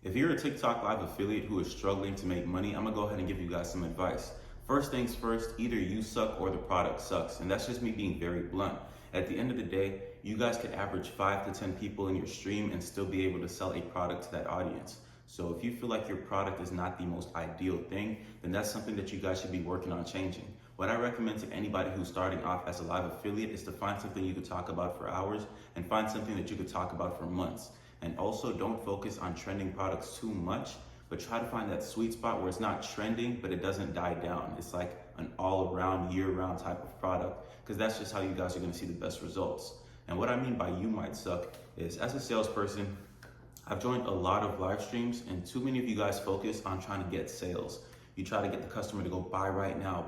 If you're a TikTok live affiliate who is struggling to make money, I'm gonna go ahead and give you guys some advice. First things first, either you suck or the product sucks. And that's just me being very blunt. At the end of the day, you guys could average 5 to 10 people in your stream and still be able to sell a product to that audience. So if you feel like your product is not the most ideal thing, then that's something that you guys should be working on changing. What I recommend to anybody who's starting off as a live affiliate is to find something you could talk about for hours and find something that you could talk about for months. And also don't focus on trending products too much, but try to find that sweet spot where it's not trending, but it doesn't die down. It's like an all around, year round type of product, because that's just how you guys are gonna see the best results. And what I mean by you might suck is, as a salesperson, I've joined a lot of live streams and too many of you guys focus on trying to get sales. You try to get the customer to go buy right now,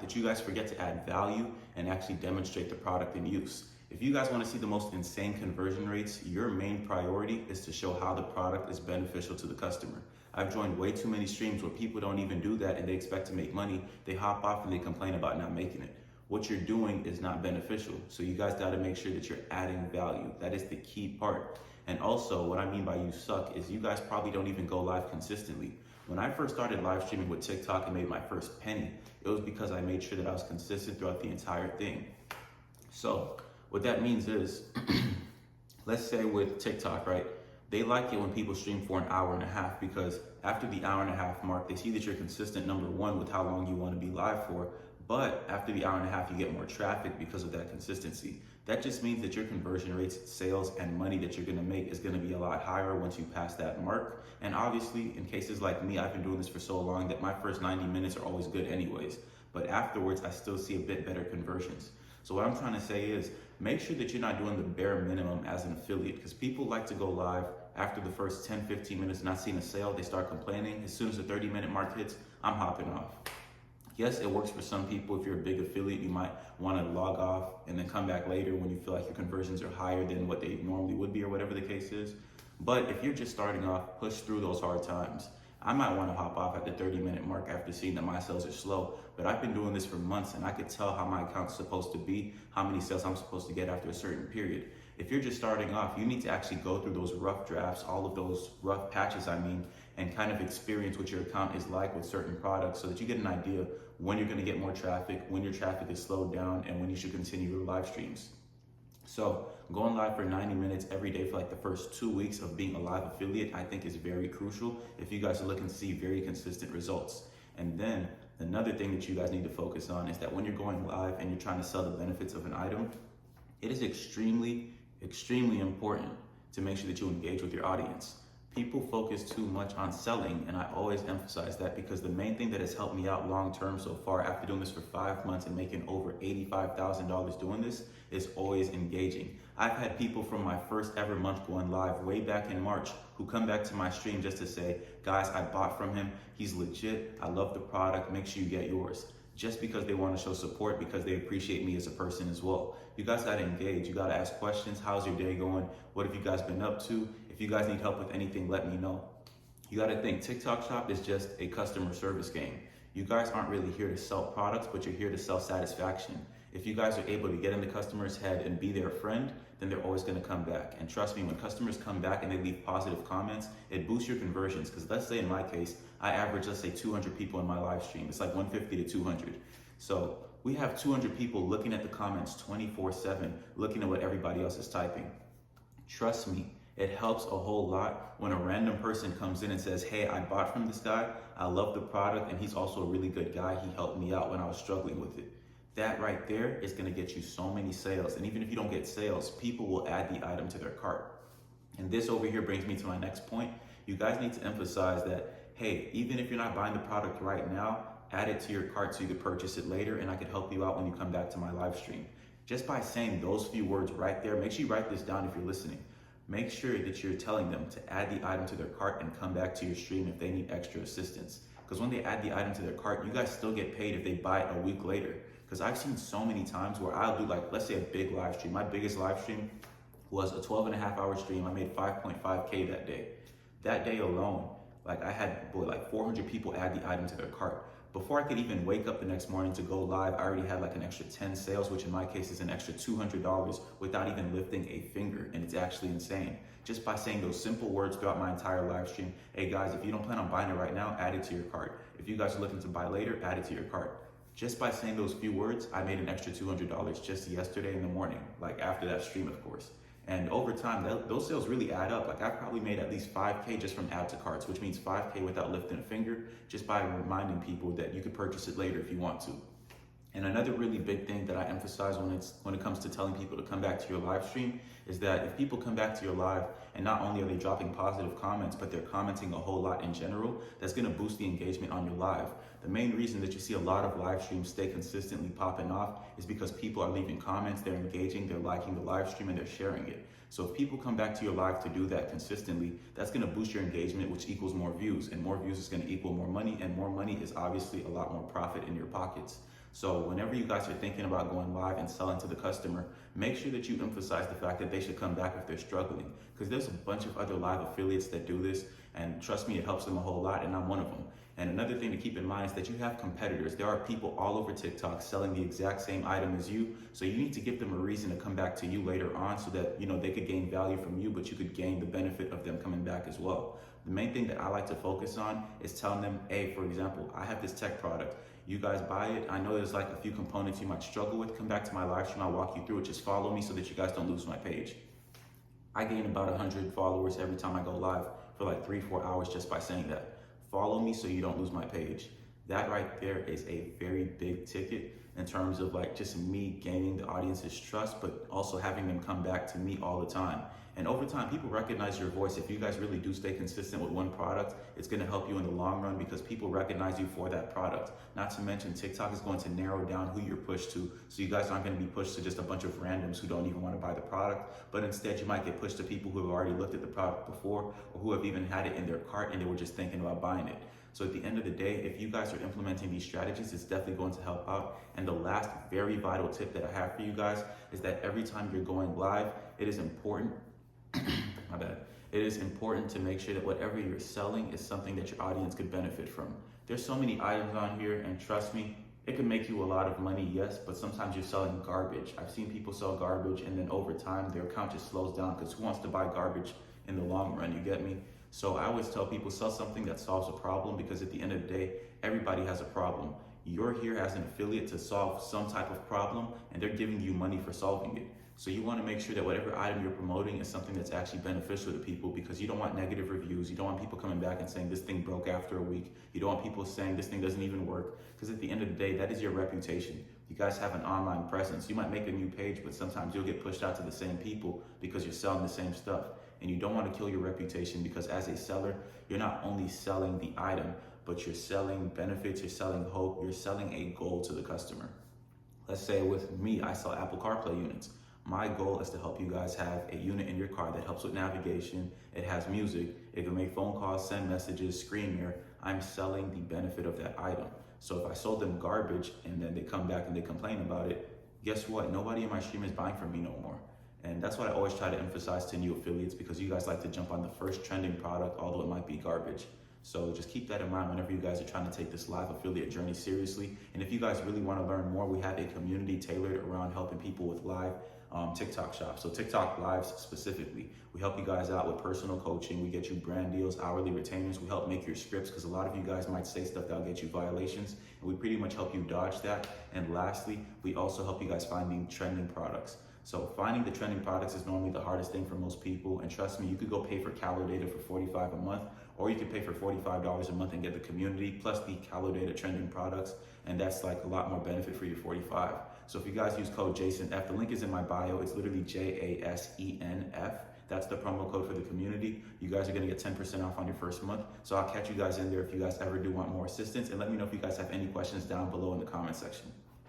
that you guys forget to add value and actually demonstrate the product in use. If you guys want to see the most insane conversion rates, your main priority is to show how the product is beneficial to the customer. I've joined way too many streams where people don't even do that and they expect to make money. They hop off and they complain about not making it. What you're doing is not beneficial. So you guys got to make sure that you're adding value. That is the key part. And also, what I mean by you suck is you guys probably don't even go live consistently. When I first started live streaming with TikTok and made my first penny, it was because I made sure that I was consistent throughout the entire thing. So what that means is, let's say with TikTok, right? They like it when people stream for an hour and a half because after the hour and a half mark, they see that you're consistent, number one, with how long you want to be live for. But after the hour and a half, you get more traffic because of that consistency. That just means that your conversion rates, sales, and money that you're gonna make is gonna be a lot higher once you pass that mark. And obviously, in cases like me, I've been doing this for so long that my first 90 minutes are always good anyways. But afterwards, I still see a bit better conversions. So what I'm trying to say is, make sure that you're not doing the bare minimum as an affiliate, because people like to go live after the first 10, 15 minutes not seeing a sale, they start complaining. As soon as the 30-minute mark hits, I'm hopping off. Yes, it works for some people. If you're a big affiliate, you might want to log off and then come back later when you feel like your conversions are higher than what they normally would be or whatever the case is. But if you're just starting off, push through those hard times. I might want to hop off at the 30-minute mark after seeing that my sales are slow, but I've been doing this for months and I could tell how my account's supposed to be, how many sales I'm supposed to get after a certain period. If you're just starting off, you need to actually go through those rough drafts, all of those rough patches, and kind of experience what your account is like with certain products so that you get an idea when you're going to get more traffic, when your traffic is slowed down, and when you should continue your live streams. So going live for 90 minutes every day for like the first 2 weeks of being a live affiliate, I think is very crucial if you guys are looking to see very consistent results. And then another thing that you guys need to focus on is that when you're going live and you're trying to sell the benefits of an item, it is extremely important to make sure that you engage with your audience. People focus too much on selling, and I always emphasize that because the main thing that has helped me out long term so far after doing this for 5 months and making over $85,000 doing this is always engaging. I've had people from my first ever month going live way back in March who come back to my stream just to say, guys, I bought from him, he's legit, I love the product, make sure you get yours. Just because they want to show support, because they appreciate me as a person as well. You guys got to engage. You got to ask questions. How's your day going? What have you guys been up to? If you guys need help with anything, let me know. You got to think TikTok Shop is just a customer service game. You guys aren't really here to sell products, but you're here to sell satisfaction. If you guys are able to get in the customer's head and be their friend, then they're always going to come back. And trust me, when customers come back and they leave positive comments, it boosts your conversions. Because let's say in my case, I average, let's say 200 people in my live stream. It's like 150 to 200. So we have 200 people looking at the comments 24/7, looking at what everybody else is typing. Trust me, it helps a whole lot when a random person comes in and says, hey, I bought from this guy, I love the product, and he's also a really good guy. He helped me out when I was struggling with it. That right there is gonna get you so many sales. And even if you don't get sales, people will add the item to their cart. And this over here brings me to my next point. You guys need to emphasize that, hey, even if you're not buying the product right now, add it to your cart so you could purchase it later, and I could help you out when you come back to my live stream. Just by saying those few words right there, make sure you write this down if you're listening. Make sure that you're telling them to add the item to their cart and come back to your stream if they need extra assistance. Because when they add the item to their cart, you guys still get paid if they buy it a week later. Because I've seen so many times where I'll do, like, let's say a big live stream. My biggest live stream was a 12.5-hour stream. I made 5.5K that day. That day alone, like I had like 400 people add the item to their cart. Before I could even wake up the next morning to go live, I already had like an extra 10 sales, which in my case is an extra $200 without even lifting a finger. And it's actually insane. Just by saying those simple words throughout my entire live stream. Hey guys, if you don't plan on buying it right now, add it to your cart. If you guys are looking to buy later, add it to your cart. Just by saying those few words, I made an extra $200 just yesterday in the morning, like after that stream, of course. And over time, those sales really add up. Like I've probably made at least 5K just from add to carts, which means 5K without lifting a finger, just by reminding people that you could purchase it later if you want to. And another really big thing that I emphasize when it comes to telling people to come back to your live stream is that if people come back to your live and not only are they dropping positive comments, but they're commenting a whole lot in general, that's gonna boost the engagement on your live. The main reason that you see a lot of live streams stay consistently popping off is because people are leaving comments, they're engaging, they're liking the live stream, and they're sharing it. So if people come back to your live to do that consistently, that's gonna boost your engagement, which equals more views, and more views is gonna equal more money, and more money is obviously a lot more profit in your pockets. So whenever you guys are thinking about going live and selling to the customer, make sure that you emphasize the fact that they should come back if they're struggling, because there's a bunch of other live affiliates that do this, and trust me, it helps them a whole lot, and I'm one of them. And another thing to keep in mind is that you have competitors. There are people all over TikTok selling the exact same item as you, so you need to give them a reason to come back to you later on so that they could gain value from you, but you could gain the benefit of them coming back as well. The main thing that I like to focus on is telling them, hey, for example, I have this tech product. You guys buy it. I know there's like a few components you might struggle with. Come back to my live stream. I'll walk you through it. Just follow me so that you guys don't lose my page. I gain about 100 followers every time I go live for like 3-4 hours just by saying that. Follow me so you don't lose my page. That right there is a very big ticket in terms of like just me gaining the audience's trust, but also having them come back to me all the time. And over time, people recognize your voice. If you guys really do stay consistent with one product, it's gonna help you in the long run because people recognize you for that product. Not to mention TikTok is going to narrow down who you're pushed to. So you guys aren't gonna be pushed to just a bunch of randoms who don't even wanna buy the product, but instead you might get pushed to people who have already looked at the product before or who have even had it in their cart and they were just thinking about buying it. So at the end of the day, if you guys are implementing these strategies, it's definitely going to help out. And the last very vital tip that I have for you guys is that every time you're going live, it is important my bad. It is important to make sure that whatever you're selling is something that your audience could benefit from. There's so many items on here, and trust me, it can make you a lot of money, yes, but sometimes you're selling garbage. I've seen people sell garbage, and then over time, their account just slows down because who wants to buy garbage in the long run, you get me? So I always tell people, sell something that solves a problem because at the end of the day, everybody has a problem. You're here as an affiliate to solve some type of problem, and they're giving you money for solving it. So you want to make sure that whatever item you're promoting is something that's actually beneficial to people because you don't want negative reviews. You don't want people coming back and saying this thing broke after a week. You don't want people saying this thing doesn't even work because at the end of the day, that is your reputation. You guys have an online presence. You might make a new page, but sometimes you'll get pushed out to the same people because you're selling the same stuff. And you don't want to kill your reputation because as a seller, you're not only selling the item, but you're selling benefits, you're selling hope, you're selling a goal to the customer. Let's say with me, I sell Apple CarPlay units. My goal is to help you guys have a unit in your car that helps with navigation, it has music, it can make phone calls, send messages, screen mirror. I'm selling the benefit of that item. So if I sold them garbage and then they come back and they complain about it, guess what? Nobody in my stream is buying from me no more. And that's what I always try to emphasize to new affiliates because you guys like to jump on the first trending product, although it might be garbage. So just keep that in mind whenever you guys are trying to take this live affiliate journey seriously. And if you guys really want to learn more, we have a community tailored around helping people with live TikTok shops. So TikTok lives specifically. We help you guys out with personal coaching. We get you brand deals, hourly retainers. We help make your scripts because a lot of you guys might say stuff that'll get you violations. And we pretty much help you dodge that. And lastly, we also help you guys finding trending products. So finding the trending products is normally the hardest thing for most people. And trust me, you could go pay for Callo Data for $45 a month, or you could pay for $45 a month and get the community plus the Callo Data trending products. And that's like a lot more benefit for your $45. So if you guys use code JASONF, the link is in my bio. It's literally JASENF. That's the promo code for the community. You guys are gonna get 10% off on your first month. So I'll catch you guys in there if you guys ever do want more assistance. And let me know if you guys have any questions down below in the comment section.